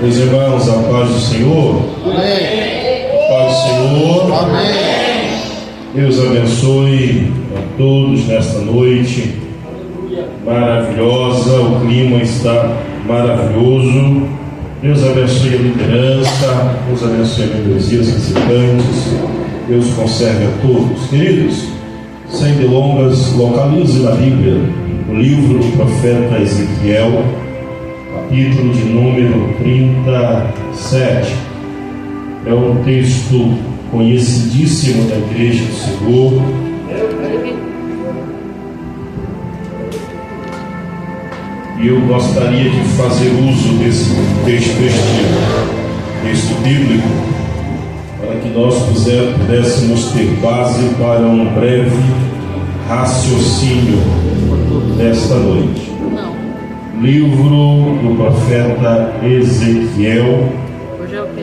Meus irmãos, a paz do Senhor. Amém. A paz do Senhor. Amém. Deus abençoe a todos nesta noite maravilhosa. O clima está maravilhoso. Deus abençoe a liderança. Deus abençoe a membresia, os visitantes. Deus conserve a todos. Queridos, sem delongas, localize na Bíblia o livro do profeta Ezequiel, capítulo de número 37. É um texto conhecidíssimo da Igreja do Senhor. E eu gostaria de fazer uso desse texto bíblico para que nós pudéssemos ter base para um breve raciocínio desta noite. Livro do profeta Ezequiel,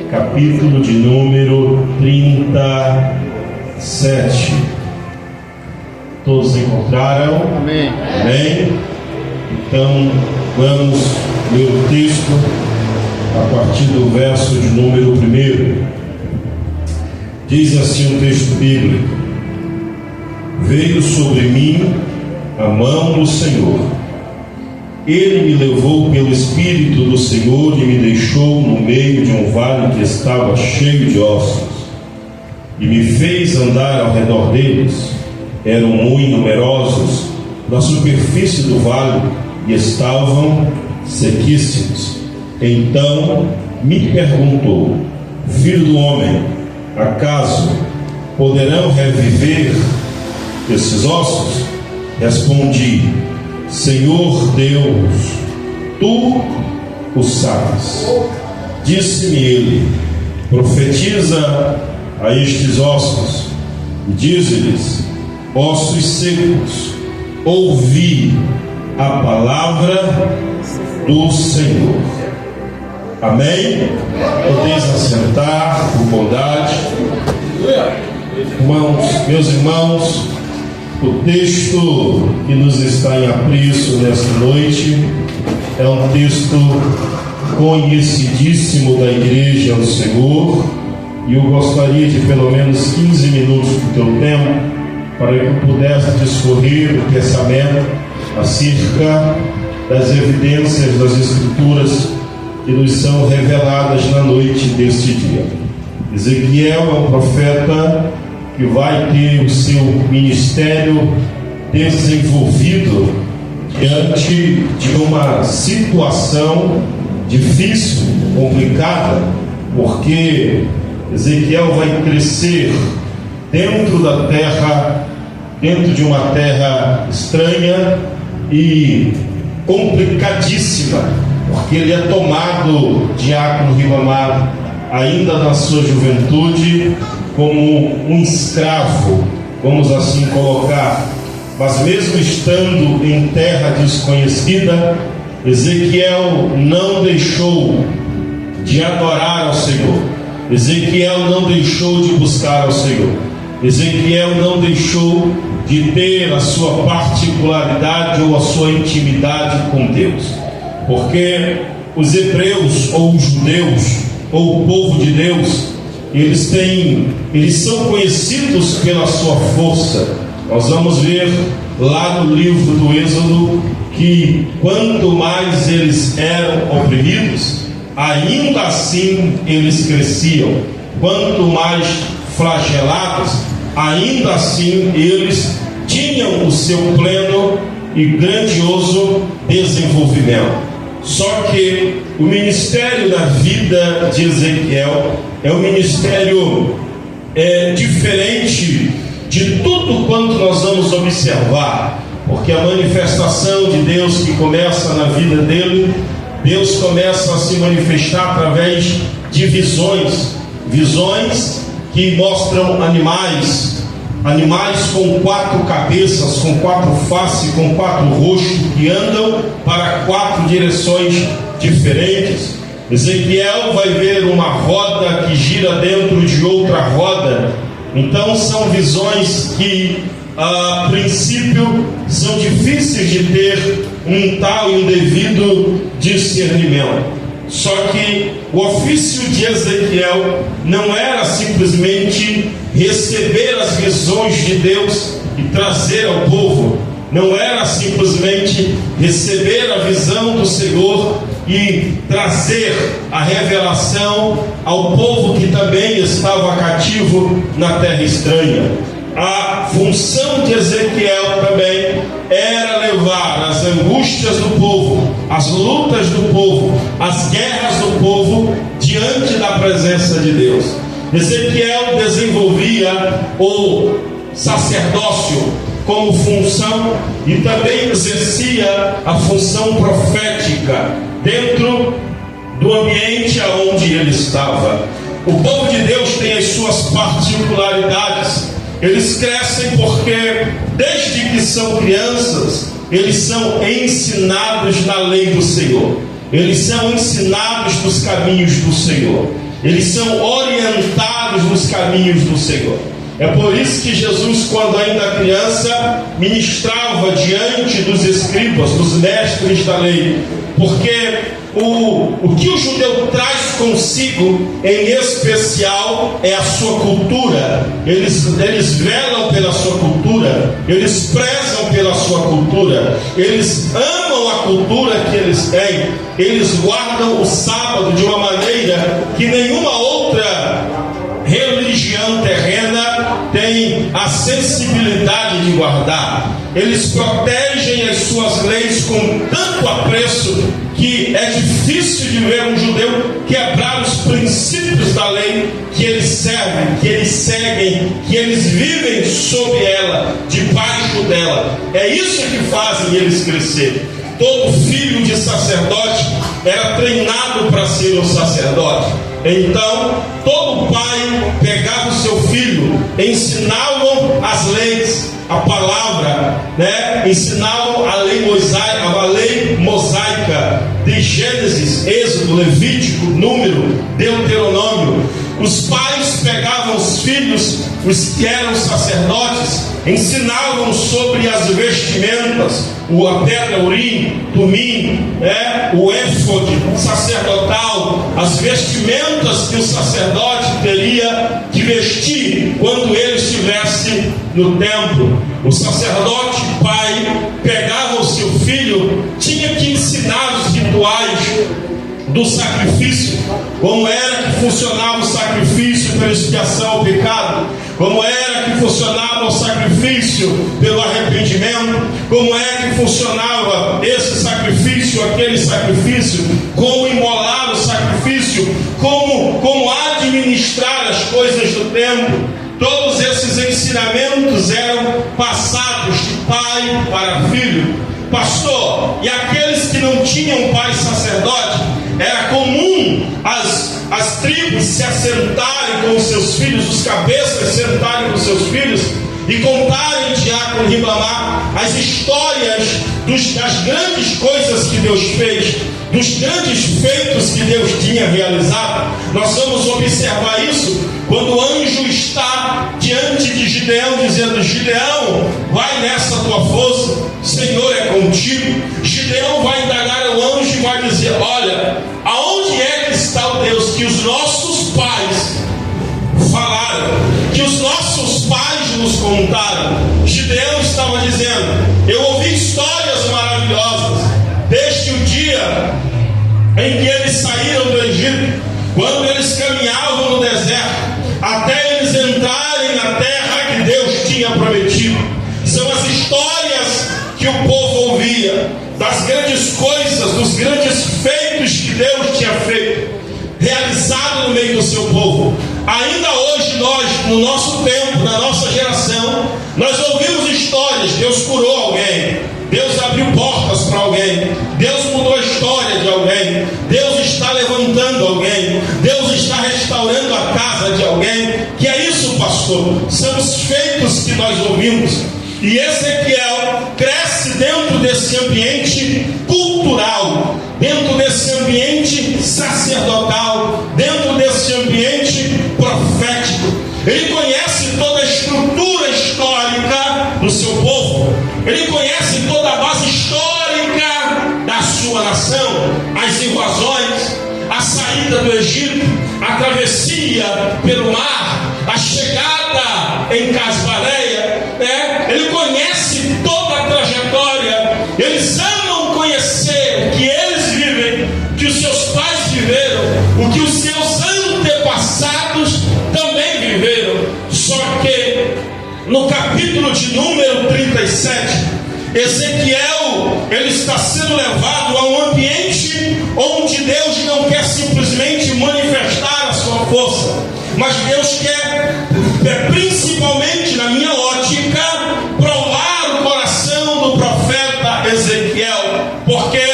capítulo de número 37. Todos encontraram? Amém. Amém? Então vamos ler o texto a partir do verso de número 1. Diz assim o texto bíblico: Veio sobre mim a mão do Senhor. Ele me levou pelo Espírito do Senhor e me deixou no meio de um vale que estava cheio de ossos, e me fez andar ao redor deles. Eram muito numerosos na superfície do vale e estavam sequíssimos. Então me perguntou: Filho do homem, acaso poderão reviver esses ossos? Respondi: Senhor Deus, tu o sabes. Disse-me ele: Profetiza a estes ossos e dize-lhes: Ossos secos, ouvi a palavra do Senhor. Amém? Podeis assentar por bondade. Meus irmãos, o texto que nos está em apreço nesta noite é um texto conhecidíssimo da Igreja do Senhor, e eu gostaria de pelo menos 15 minutos do teu tempo para que eu pudesse discorrer o pensamento acerca das evidências das Escrituras que nos são reveladas na noite deste dia. Ezequiel é um profeta que vai ter o seu ministério desenvolvido diante de uma situação difícil, complicada, porque Ezequiel vai crescer dentro da terra, dentro de uma terra estranha e complicadíssima, porque ele é tomado, diácono Ribamar, ainda na sua juventude, como um escravo, vamos assim colocar. Mas mesmo estando em terra desconhecida, Ezequiel não deixou de adorar ao Senhor. Ezequiel não deixou de buscar ao Senhor. Ezequiel não deixou de ter a sua particularidade ou a sua intimidade com Deus, porque os hebreus ou os judeus ou o povo de Deus, eles são conhecidos pela sua força. Nós vamos ver lá no livro do Êxodo que quanto mais eles eram oprimidos, ainda assim eles cresciam. Quanto mais flagelados, ainda assim eles tinham o seu pleno e grandioso desenvolvimento. Só que o ministério da vida de Ezequiel é um ministério diferente de tudo quanto nós vamos observar, porque a manifestação de Deus que começa na vida dele, Deus começa a se manifestar através de visões que mostram animais com 4 cabeças, com 4 faces, com 4 rostos, que andam para 4 direções diferentes. Ezequiel vai ver uma roda que gira dentro de outra roda. Então são visões que a princípio são difíceis de ter um tal e um devido discernimento. Só que o ofício de Ezequiel não era simplesmente receber as visões de Deus e trazer ao povo. Não era simplesmente receber a visão do Senhor e trazer a revelação ao povo que também estava cativo na terra estranha. A função de Ezequiel também era levar as angústias do povo, as lutas do povo, as guerras do povo diante da presença de Deus. Ezequiel desenvolvia o sacerdócio como função e também exercia a função profética dentro do ambiente aonde ele estava. O povo de Deus tem as suas particularidades. Eles crescem porque, desde que são crianças, eles são ensinados na lei do Senhor. Eles são ensinados nos caminhos do Senhor. Eles são orientados nos caminhos do Senhor. É por isso que Jesus, quando ainda criança, ministrava diante dos escribas, dos mestres da lei. Porque o que o judeu traz consigo, em especial, é a sua cultura. Eles velam pela sua cultura, eles prezam pela sua cultura, eles amam a cultura que eles têm, eles guardam o sábado de uma maneira que nenhuma outra religião terrena tem a sensibilidade de guardar. Eles protegem as suas leis com tanto apreço que é difícil de ver um judeu quebrar os princípios da lei que eles servem, que eles seguem, que eles vivem sob ela, debaixo dela. É isso que fazem eles crescer. Todo filho de sacerdote era treinado para ser um sacerdote. Então, todo pai pegava o seu filho, ensinavam as leis, a palavra, ensinavam a lei mosaica de Gênesis, Êxodo, Levítico, Número, Deuteronômio. Os pais pegavam os filhos, os que eram sacerdotes, ensinavam sobre as vestimentas, a pedra urim, tumim, o éfode sacerdotal, as vestimentas que o sacerdote teria que vestir quando ele estivesse no templo. O sacerdote pai pegava o seu filho, tinha que ensinar os rituais do sacrifício, como era que funcionava o sacrifício pela expiação ao pecado, como era que funcionava o sacrifício pelo arrependimento, como é que funcionava esse sacrifício, aquele sacrifício, como imolar o sacrifício, como administrar as coisas do templo. Todos esses ensinamentos eram passados de pai para filho. Pastor, e aqueles que não tinham pai sacerdote, era comum as tribos se assentarem com os seus filhos, os cabeças sentarem com os seus filhos e contarem, Diácono Ribamar, as histórias das grandes coisas que Deus fez, dos grandes feitos que Deus tinha realizado. Nós vamos observar isso quando o anjo está diante de Gideão, dizendo: Gideão, vai nessa tua força, o Senhor é contigo. Gideão vai indagar ao anjo e vai dizer: olha, aonde é que está o Deus que os nossos pais falaram, que os nossos pais nos contaram? Gideão estava dizendo: eu ouvi histórias maravilhosas desde o dia em que eles saíram do Egito, quando eles caminhavam no deserto, até eles entrarem na terra que Deus tinha prometido. São as histórias que o povo ouvia, das grandes coisas, dos grandes feitos que Deus tinha feito, realizado no meio do seu povo. Ainda hoje nós, no nosso tempo, na nossa geração, nós ouvimos histórias. Deus curou alguém, Deus abriu portas para alguém, Deus mudou a história de alguém, Deus está levantando alguém, Deus está restaurando a casa de alguém. Que é isso, pastor? São os feitos que nós ouvimos. E Ezequiel cresce dentro desse ambiente cultural, dentro desse ambiente sacerdotal, dentro desse ambiente profético. Ele conhece toda a estrutura histórica do seu povo, ele conhece toda a base histórica da sua nação, as invasões, saída do Egito, a travessia pelo mar, a chegada em Casbareia, ele conhece toda a trajetória. Eles amam conhecer o que eles vivem, o que os seus pais viveram, o que os seus antepassados também viveram. Só que no capítulo de número 37, Ezequiel, ele está sendo levado a um ambiente onde Deus não quer simplesmente manifestar a sua força, mas Deus quer, principalmente na minha ótica, provar o coração do profeta Ezequiel, porque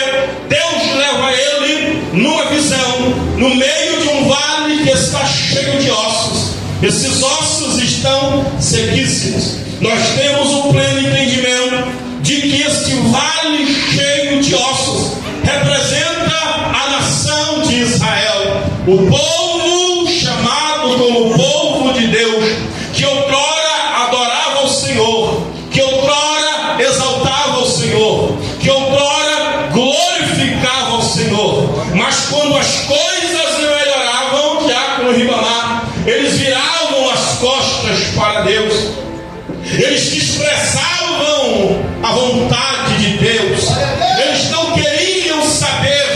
Deus leva ele numa visão, no meio de um vale que está cheio de ossos. Esses ossos estão sequíssimos. Nós temos o pleno entendimento de que este vale cheio de ossos representa a nação de Israel, o povo chamado como povo de Deus, que outrora adorava o Senhor, que outrora exaltava o Senhor, que outrora glorificava o Senhor. Mas quando as coisas melhoravam, Diácono Ribamar, eles viravam as costas para Deus. Eles expressavam a vontade de Deus. Eles não queriam saber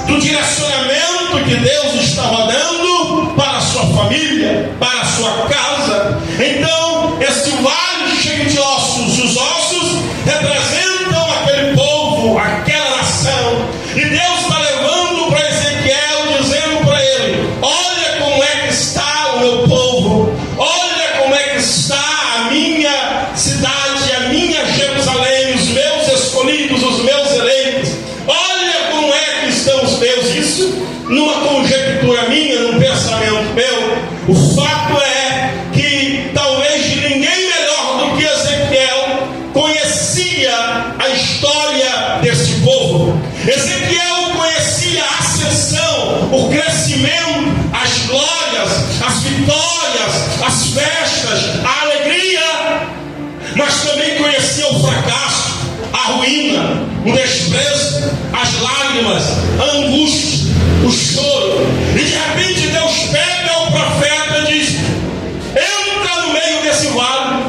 do direcionamento que Deus estava dando para a sua família, para a sua casa. Então, esse vale cheio de ossos, os ossos representam aquele povo, aquela nação. E Deus está levando para Ezequiel, dizendo para ele: olha como é que está o meu povo, olha como é que está a minha cidade, a minha Jerusalém, os meus escolhidos, os meus eleitos. Olha como é que estão os meus. Isso numa conjectura minha, num pensamento meu. O fato é que talvez ninguém melhor do que Ezequiel conhecia a história deste povo. Ezequiel conhecia a ascensão, o crescimento, as glórias, as vitórias, as festas, a alegria, mas também conhecia o fracasso, a ruína, o desprezo, as lágrimas, a angústia, o choro. E de repente Deus pega o profeta e diz: entra no meio desse vale.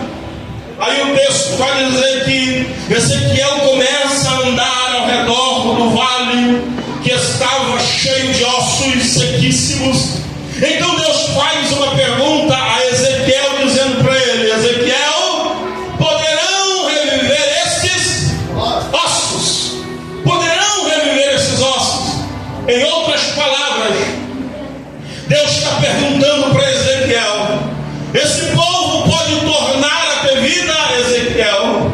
Aí o texto vai dizer que Ezequiel começa a andar ao redor do vale, que estava cheio de ossos sequíssimos. Então Deus faz uma pergunta a Ezequiel, dizendo para ele: Ezequiel, poderão reviver estes ossos? Poderão reviver esses ossos? Em outras palavras, Deus está perguntando para Ezequiel: esse povo pode tornar a ter vida, Ezequiel?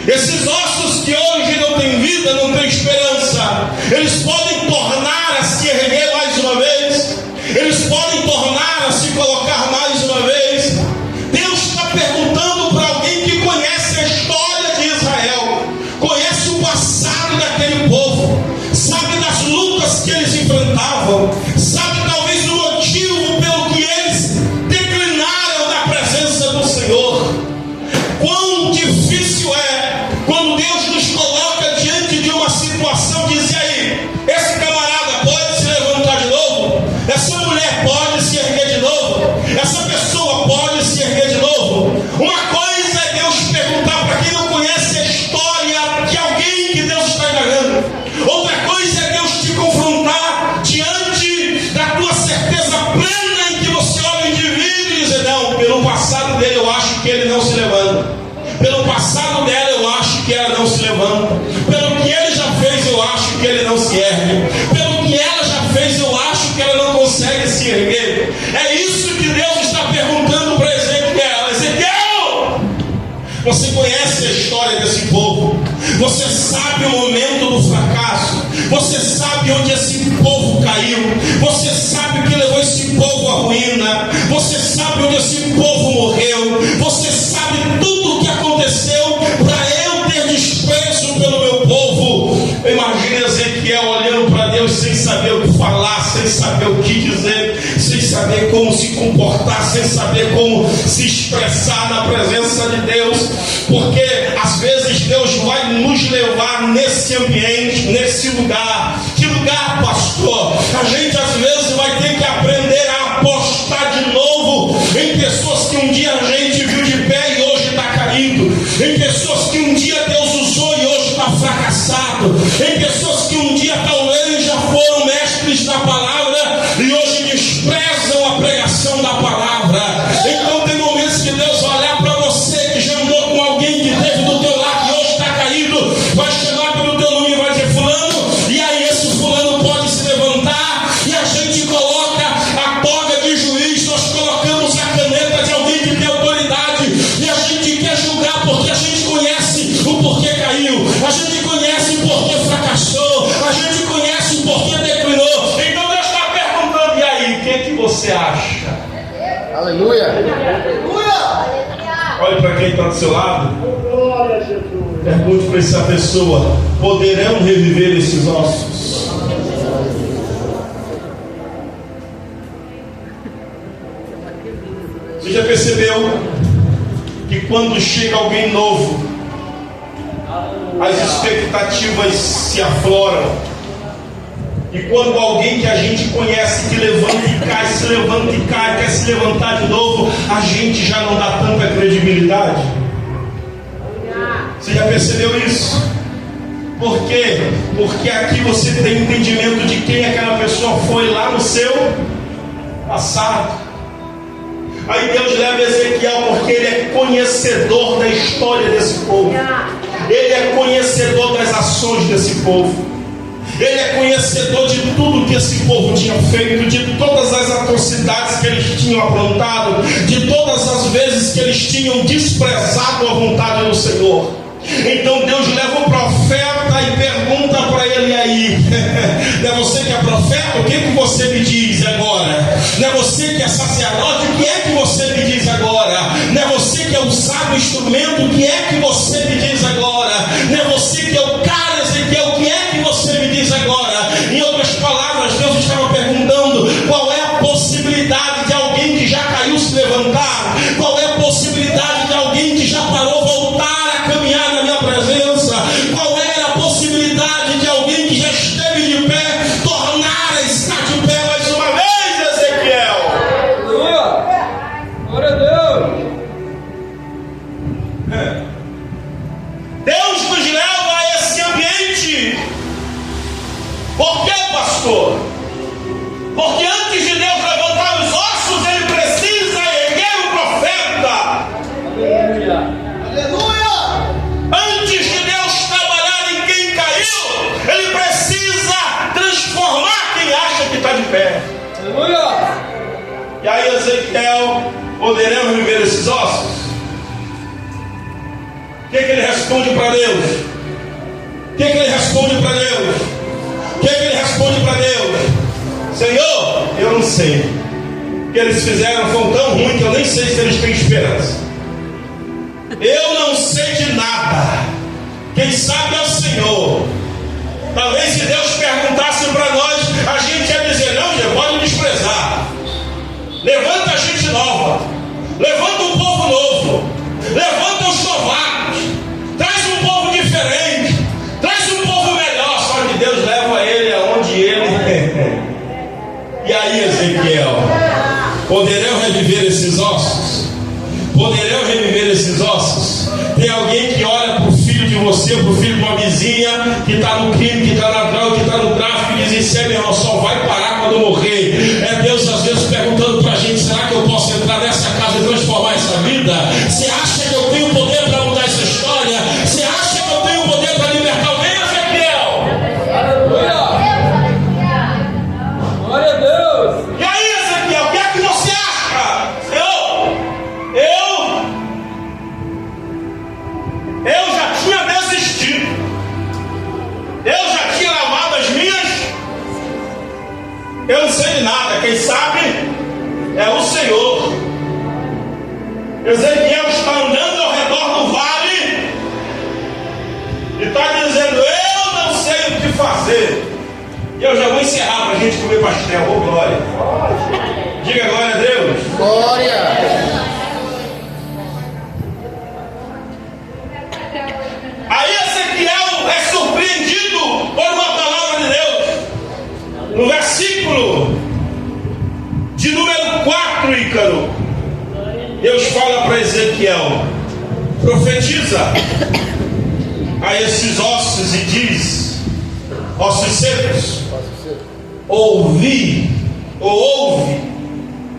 Esses ossos que hoje não têm vida, não têm esperança, eles podem tornar a se erguer mais uma vez? Eles podem tornar a se colocar mais uma vez? Deus está perguntando para alguém que conhece a história de Israel, conhece o passado daquele povo, sabe das lutas que eles enfrentavam, sabe talvez o motivo pelo que eles declinaram da presença do Senhor. Quão difícil é quando Deus nos coloca diante de uma situação, diz: e aí, esse camarada pode se levantar de novo? Essa mulher pode se erguer de novo? Essa pessoa pode se erguer de novo? Uma coisa é Deus perguntar para quem não conhece a história de alguém que Deus está indagando. Outra coisa é Deus te confrontar diante da tua certeza plena, em que você olha o indivíduo e diz: não, pelo passado dele eu acho que ele não se levanta. Pelo passado dela eu acho que ela não se levanta. Pelo que ele já fez eu acho que ele não se ergue. Pelo que ela já fez eu acho que ela não consegue se erguer. É isso que Deus está perguntando para Ezequiel: Ezequiel, você conhece a história desse povo? Você sabe o momento do fracasso? Você sabe onde esse povo caiu? Você sabe o que levou esse povo à ruína? Você sabe onde esse povo morreu? Você sabe tudo o que aconteceu para eu ter desprezo pelo meu povo? Imagina Ezequiel olhando para Deus sem saber o que falar, sem saber o que dizer, sem saber como se comportar, sem saber como se expressar na presença de Deus. Porque às vezes Deus vai nos levar nesse ambiente, nesse lugar. Que lugar, pastor? A gente às vezes vai você acha? Aleluia. Olhe para quem está do seu lado. Pergunte para essa pessoa: poderão reviver esses ossos? Você já percebeu que quando chega alguém novo, as expectativas se afloram? E quando alguém que a gente conhece, que levanta e cai, se levanta e cai, quer se levantar de novo, a gente já não dá tanta credibilidade. Você já percebeu isso? Por quê? Porque aqui você tem entendimento de quem aquela pessoa foi lá no seu passado. Aí Deus leva Ezequiel porque ele é conhecedor da história desse povo. Ele é conhecedor das ações desse povo. Ele é conhecedor de tudo que esse povo tinha feito, de todas as atrocidades que eles tinham aprontado, de todas as vezes que eles tinham desprezado a vontade do Senhor. Então Deus leva o profeta e pergunta para ele: aí, não é você que é profeta? O que você me diz agora? Não é você que é sacerdote? O que é que você me diz agora? Não é você que é o sábio instrumento? O que é que você me diz agora? Não é você que é o cara, Ezequiel? O que é que você me diz agora? Em outras palavras, Deus estava perguntando: qual é a possibilidade de alguém que já caiu se levantar? Qual é a possibilidade de alguém que já parou voltar a caminhar na minha presença? Qual era a possibilidade de alguém que já esteve de pé tornar a estar de pé mais uma vez, Ezequiel? Glória a Deus. Deus nos leva a esse ambiente. Por que, pastor? Porque antes de Deus levantar os ossos, ele precisa erguer o profeta. Aleluia. Antes de Deus trabalhar em quem caiu, ele precisa transformar quem acha que está de pé. Aleluia. E aí, Ezequiel, poderemos viver esses ossos? O que ele responde para Deus? O que ele responde para Deus? O que ele responde para Deus? Senhor, eu não sei. O que eles fizeram foi tão ruim que eu nem sei se eles têm esperança. Eu não sei de nada. Quem sabe é o Senhor. Talvez se Deus perguntasse para nós, a gente ia dizer: não, já pode desprezar. Levanta a gente nova. Levanta um povo novo. Levanta os novatos. Traz um povo diferente. Traz um povo melhor. Só que Deus leva ele aonde ele. E aí, Ezequiel, poderão reviver esses ossos? Poderão reviver esses ossos? Tem alguém que olha para o filho de você, para o filho de uma vizinha que está no crime, que está na droga, que está no tráfico, e diz: isso é, meu irmão, só vai parar quando morrer. É Deus às vezes perguntando para a gente: será que eu posso entrar nessa casa e transformar essa vida? Você acha que eu tenho poder para mudar essa história? Você acha que eu tenho poder para libertar alguém, Ezequiel? Aleluia. Glória a Deus. E aí, Ezequiel, o que é que você acha? Eu já tinha desistido. Eu já tinha lavado as minhas. Eu não sei de nada. Quem sabe é o Senhor. Ezequiel está andando ao redor do vale e está dizendo: eu não sei o que fazer. E eu já vou encerrar para a gente comer pastel. Ô, glória. Diga glória a Deus. Glória. Aí Ezequiel é surpreendido por uma palavra de Deus. No versículo de número 4, Ícaro, Deus fala para Ezequiel: profetiza a esses ossos e diz: ossos secos, ouve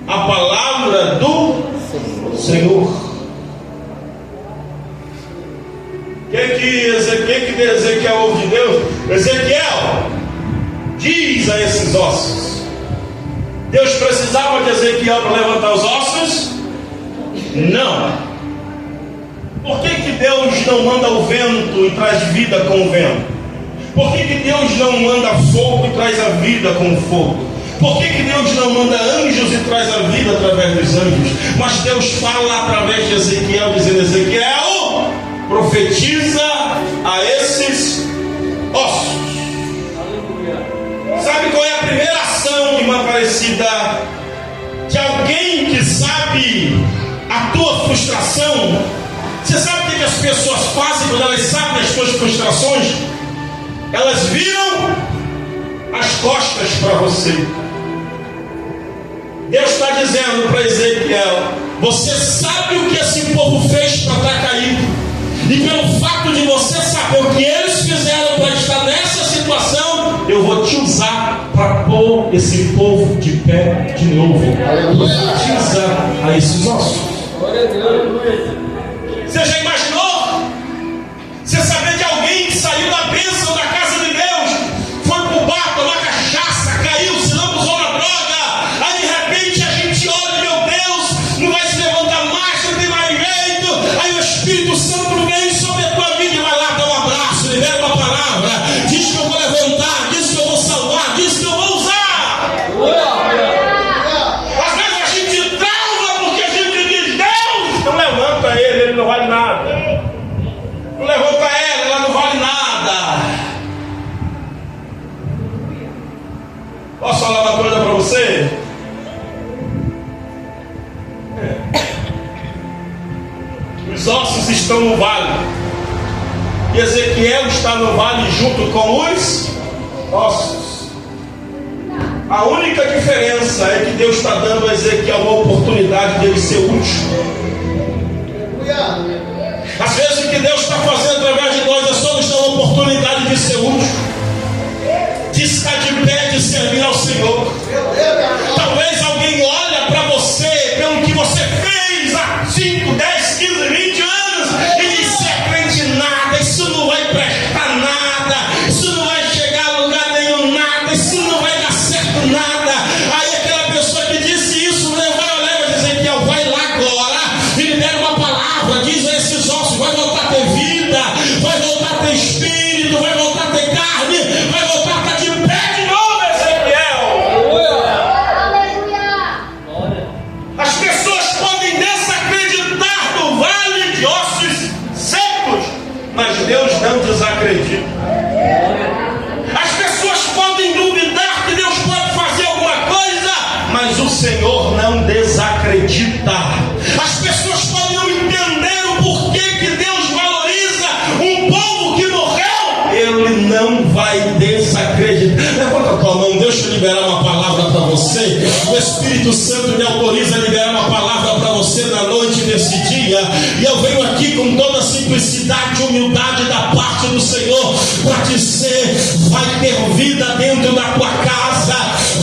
a palavra do Senhor. O que Ezequiel ouve de Deus? Ezequiel, diz a esses ossos. Deus precisava de Ezequiel para levantar os ossos? Não. Por que Deus não manda o vento e traz vida com o vento? Por que Deus não manda fogo e traz a vida com o fogo? Por que Deus não manda anjos e traz a vida através dos anjos? Mas Deus fala através de Ezequiel, dizendo: Ezequiel, profetiza a esses ossos. Sabe qual é a primeira ação de uma parecida? De alguém que sabe a tua frustração. Você sabe o que as pessoas fazem quando elas sabem as suas frustrações? Elas viram as costas para você. Deus está dizendo para Ezequiel: você sabe o que esse povo fez para estar caído, e pelo fato de você saber o que eles fizeram para estar nessa situação, eu vou te usar para pôr esse povo de pé de novo. Profetiza a esses ossos. Você já imaginou? Você saber de alguém que saiu da bênção da casa de Deus, foi pro bar tomar cachaça, caiu, se lambuzou na droga, aí de repente a gente olha: meu Deus, não vai se levantar mais, não tem mais jeito. Aí o Espírito Santo vem sobre a tua vida e vai lá dar um abraço, libera uma palavra, diz que eu vou levantar, diz que eu vou salvar, diz que eu vou usar. Às vezes a gente trauma porque a gente diz: Deus, não levanta ele não vale nada. Não levanta ela não vale nada. Posso falar uma coisa para você? Os ossos estão no vale, e Ezequiel está no vale junto com os ossos. A única diferença é que Deus está dando a Ezequiel uma oportunidade dele ser útil. Às vezes o que Deus está fazendo através de nós é só nos dar uma oportunidade de ser útil, de estar de pé, de servir ao Senhor. Talvez alguém olhe para você pelo que você fez há 5, 10, 15, 20 anos e diz: você é crente nada, isso não vai prestar nada, isso não vai chegar a lugar nenhum, nada, isso não vai dar certo nada. Aí aquela pessoa que disse isso vai olhar e vai dizer: que vai lá agora e libera uma palavra, diz a esses ossos: vai voltar a ter vida, vai voltar a ter espírito, vai voltar a ter carne, vai voltar a estar de pé de novo, Ezequiel. As pessoas podem desacreditar do vale de ossos secos, mas Deus não desacredita. As pessoas podem duvidar que Deus pode fazer alguma coisa, mas o Senhor não desacredita. As pessoas podem não entender o porquê que Deus valoriza um povo que morreu, Ele não vai desacreditar. Levanta a tua mão, deixa eu liberar uma palavra para você. O Espírito Santo me autoriza a liberar uma palavra para você na noite desse dia, e eu venho aqui com toda a simplicidade e humildade da parte do Senhor para dizer: vai ter vida dentro da tua casa,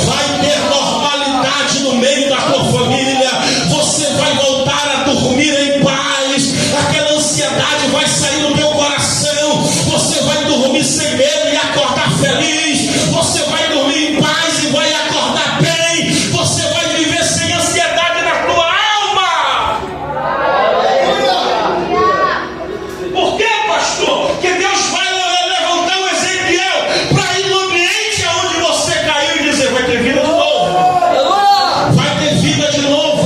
vai ter normalidade no meio da tua família, você vai voltar a dormir em paz, aquela ansiedade vai sair do teu coração, você vai dormir sem medo e acordar feliz, você vai dormir em paz e vai acordar bem, você vai viver sem ansiedade na tua alma. Por que, pastor? Que Deus vai levantar o Ezequiel para ir no ambiente onde você caiu e dizer: vai ter vida de novo, vai ter vida de novo,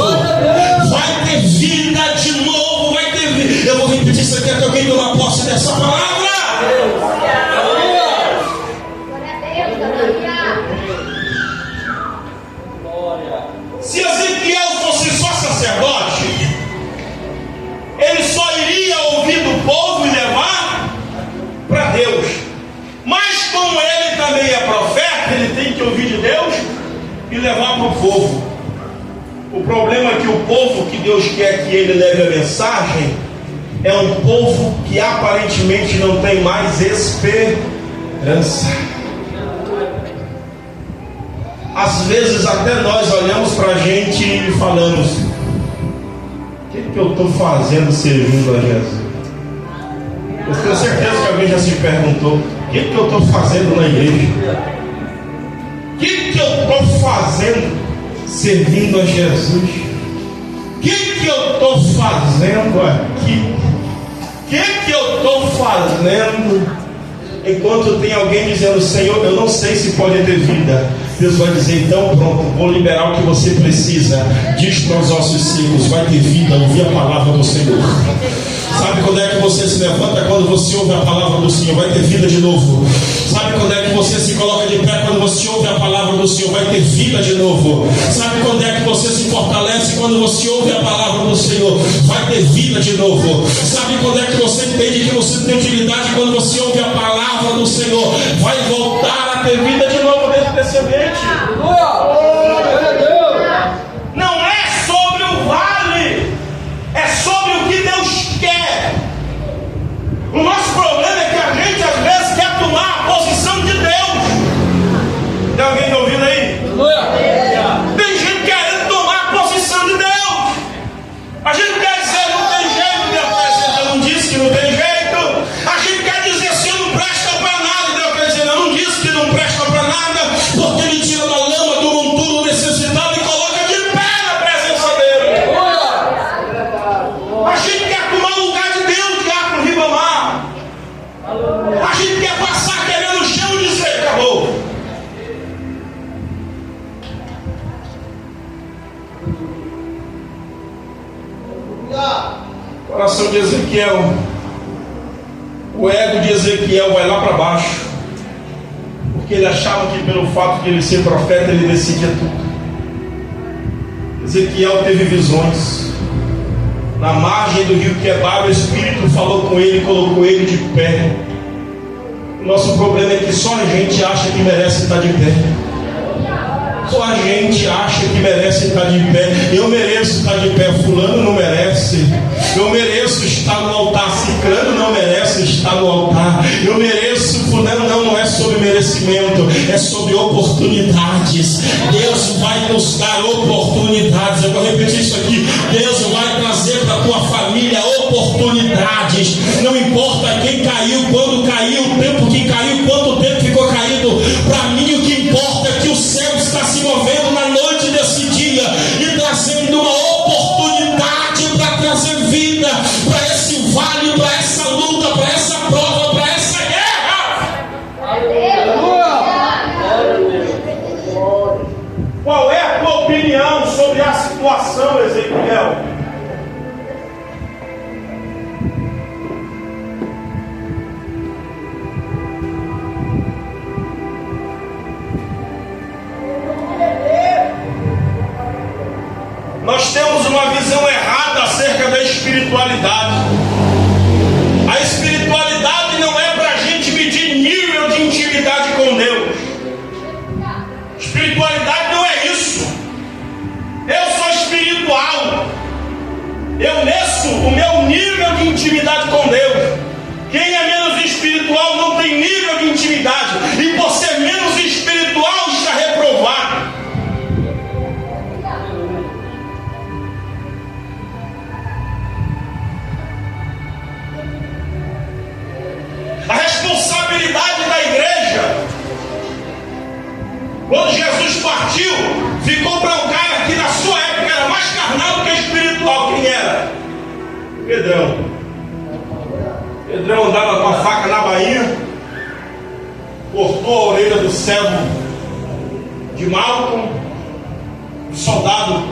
vai ter vida de novo, vai ter vida. Eu vou repetir isso aqui até alguém tomar posse dessa palavra. Se Ezequiel fosse só sacerdote, ele só iria ouvir do povo e levar para Deus. Mas como ele também é profeta, ele tem que ouvir de Deus e levar para o povo. O problema é que o povo que Deus quer que ele leve a mensagem é um povo que aparentemente não tem mais esperança. Às vezes até nós olhamos para a gente e falamos: o que eu estou fazendo servindo a Jesus? Eu tenho certeza que alguém já se perguntou: o que eu estou fazendo na igreja? O que eu estou fazendo servindo a Jesus? O que eu estou fazendo aqui? O que eu estou fazendo Enquanto tem alguém dizendo: Senhor, eu não sei se pode ter vida, Deus vai dizer: então pronto, vou liberar o que você precisa. Diz para os ossos secos: vai ter vida, ouvir a palavra do Senhor. Sabe quando é que você se levanta? Quando você ouve a palavra do Senhor, vai ter vida de novo. Sabe quando é que você se coloca de pé? Quando você ouve a palavra do Senhor, vai ter vida de novo. Sabe quando é que você se fortalece? Quando você ouve a palavra do Senhor, vai ter vida de novo. Sabe quando é que você entende que você tem utilidade? Quando você ouve a palavra do Senhor, vai voltar a ter vida de novo dentro desse ambiente. Não é sobre o vale, é sobre o que Deus quer. O nosso problema é que a gente às vezes quer tomar a posição de Deus. Tem alguém me ouvindo aí? Tem gente querendo tomar a posição de Deus. A gente quer dizer: não tem jeito, Deus não disse que não tem jeito. A gente quer dizer: se não presta para nada, Deus quer dizer: não disse que não presta para nada, porque Ele tira da lama do monturo necessitado e coloca de pé na presença dele. A gente quer tomar o lugar de Deus lá para o Ribamar. A gente quer passar querendo o chão e dizer: acabou. Coração de Ezequiel, o ego de Ezequiel vai lá para baixo, porque ele achava que pelo fato de ele ser profeta ele decidia tudo. Ezequiel teve visões. Na margem do rio Quebar, o Espírito falou com ele e colocou ele de pé. O nosso problema é que só a gente acha que merece estar de pé. Só a gente acha que merece estar de pé. Eu mereço estar de pé, fulano não merece. Eu mereço estar no altar, ciclano não merece estar no altar. Eu mereço, fulano não é sobre merecimento, é sobre oportunidades. Deus vai nos dar oportunidades. Eu vou repetir isso aqui: Deus vai trazer para a tua família oportunidades. Não importa quem caiu, quando caiu, o tempo que caiu, quanto tempo ficou caído. Para mim o que importa é que o céu está se movendo na noite desse dia e trazendo uma oportunidade para trazer vida para esse vale, para essa luta, para essa prova, para essa guerra. Qual é a tua opinião sobre a situação, Ezequiel? Nós temos uma visão errada acerca da espiritualidade. A espiritualidade não é para a gente medir nível de intimidade com Deus. Espiritualidade não é isso. Eu sou espiritual. Eu meço o meu nível de intimidade com Deus. Quem é menos espiritual não tem nível de intimidade. E por ser menos espiritual está reprovado. A responsabilidade da igreja, quando Jesus partiu, ficou para um cara que na sua época era mais carnal do que espiritual. Quem era? Pedrão. Pedrão andava com a faca na bainha, cortou a orelha do servo de Malcolm, soldado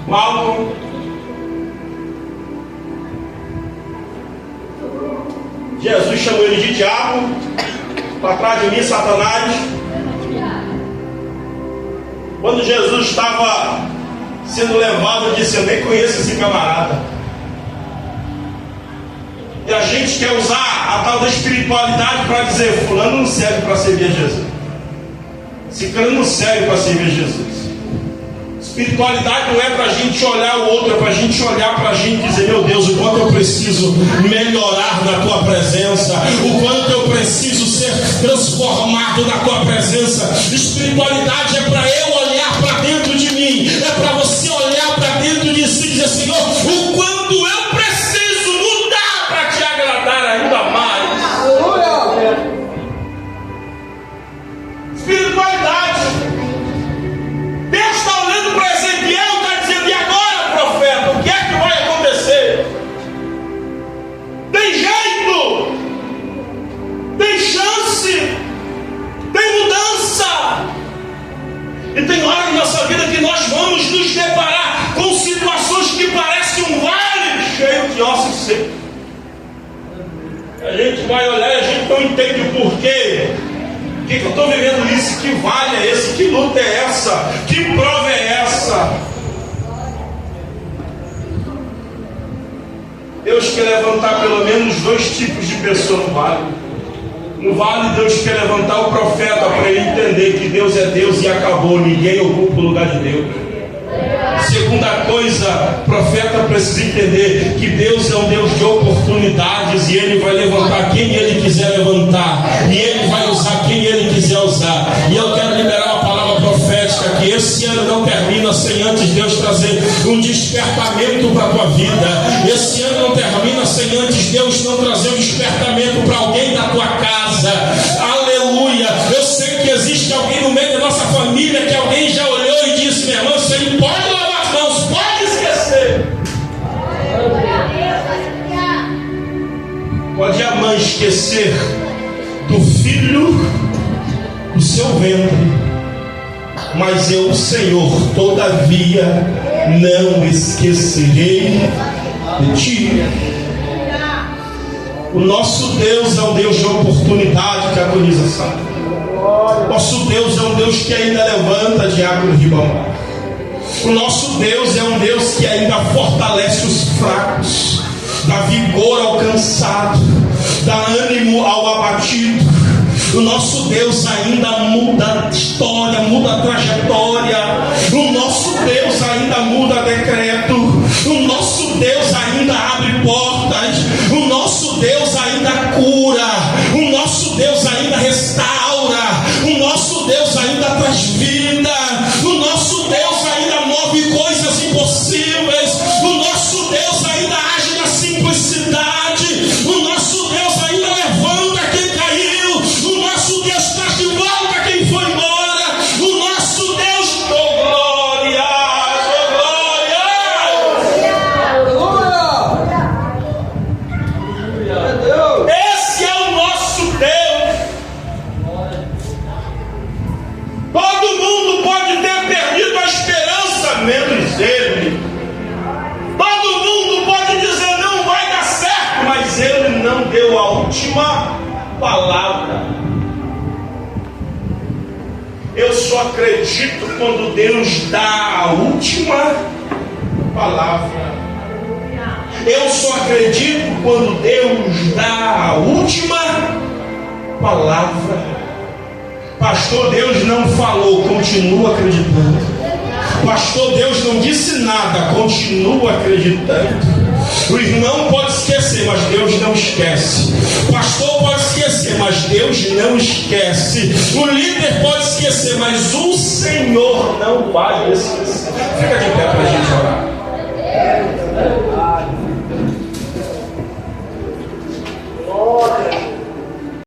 Malcolm. Jesus chamou ele de diabo. Para trás de mim, Satanás. Quando Jesus estava sendo levado, eu disse: eu nem conheço esse camarada. E a gente quer usar a tal da espiritualidade para dizer: fulano não serve para servir a Jesus, ciclano não serve para servir a Jesus. Espiritualidade não é para a gente olhar o outro, é para a gente olhar para a gente e dizer: meu Deus, o quanto eu preciso melhorar na tua presença, o quanto eu preciso ser transformado na tua presença. Espiritualidade é para eu olhar para dentro de mim, é para você olhar para dentro de si e dizer: Senhor, o quanto eu preciso mudar para te agradar ainda mais. Espiritualidade. Deus está olhando para Ezequiel e está dizendo: e agora, profeta, o que é que vai acontecer? Tem jeito, E tem hora na nossa vida que nós vamos nos deparar com situações que parecem um vale cheio de ossos secos. A gente vai olhar e a gente não entende o porquê. Por que eu estou vivendo isso? Que vale é esse? Que luta é essa? Que prova é essa? Deus quer levantar pelo menos 2 tipos de pessoas no vale. No vale, Deus quer levantar o profeta para ele entender que Deus é Deus e acabou, ninguém ocupa o lugar de Deus. Segunda coisa, o profeta precisa entender que Deus é um Deus de oportunidades e Ele vai levantar quem Ele quiser levantar, e Ele vai usar quem Ele quiser usar. E eu quero liberar uma palavra profética que esse ano não termina sem antes Deus trazer um despertamento para a tua vida. Esse ano não termina sem antes Deus não trazer um despertamento para alguém da tua casa. Aleluia! Eu sei que existe alguém no meio da nossa família que alguém já olhou e disse: meu irmão, você não pode lavar as mãos, pode esquecer. Pode a mãe esquecer do filho do seu ventre, mas eu, Senhor, todavia não esquecerei de ti. O nosso Deus é um Deus de oportunidade, que agoniza, sabe? Nosso Deus é um Deus que ainda levanta diácono Ribamar. O nosso Deus é um Deus que ainda fortalece os fracos, dá vigor ao cansado, dá ânimo ao abatido. O nosso Deus ainda muda a história, muda a trajetória. O nosso Deus ainda muda decreto. O nosso Deus ainda abre portas. O nosso Deus ainda cura. O nosso Deus ainda restaura. O nosso Deus ainda traz vida. O nosso Deus ainda move coisas impossíveis. O nosso Deus ainda age na simplicidade. O nosso Deus ainda levanta quem caiu. O nosso Deus traz de volta quem foi embora. O nosso Deus, oh glória, Aleluia! esse é o nosso Deus. Todo mundo pode ter perdido a esperança, menos Ele. Todo mundo pode dizer não vai dar certo, mas Ele não deu a última palavra. Eu só acredito quando Deus dá a última palavra. Eu só acredito quando Deus dá a última palavra. Pastor, Deus não falou, continua acreditando. Pastor, Deus não disse nada, continua acreditando. O irmão pode esquecer, mas Deus não esquece. O pastor pode esquecer, mas Deus não esquece. O líder pode esquecer, mas o Senhor não vai esquecer. Fica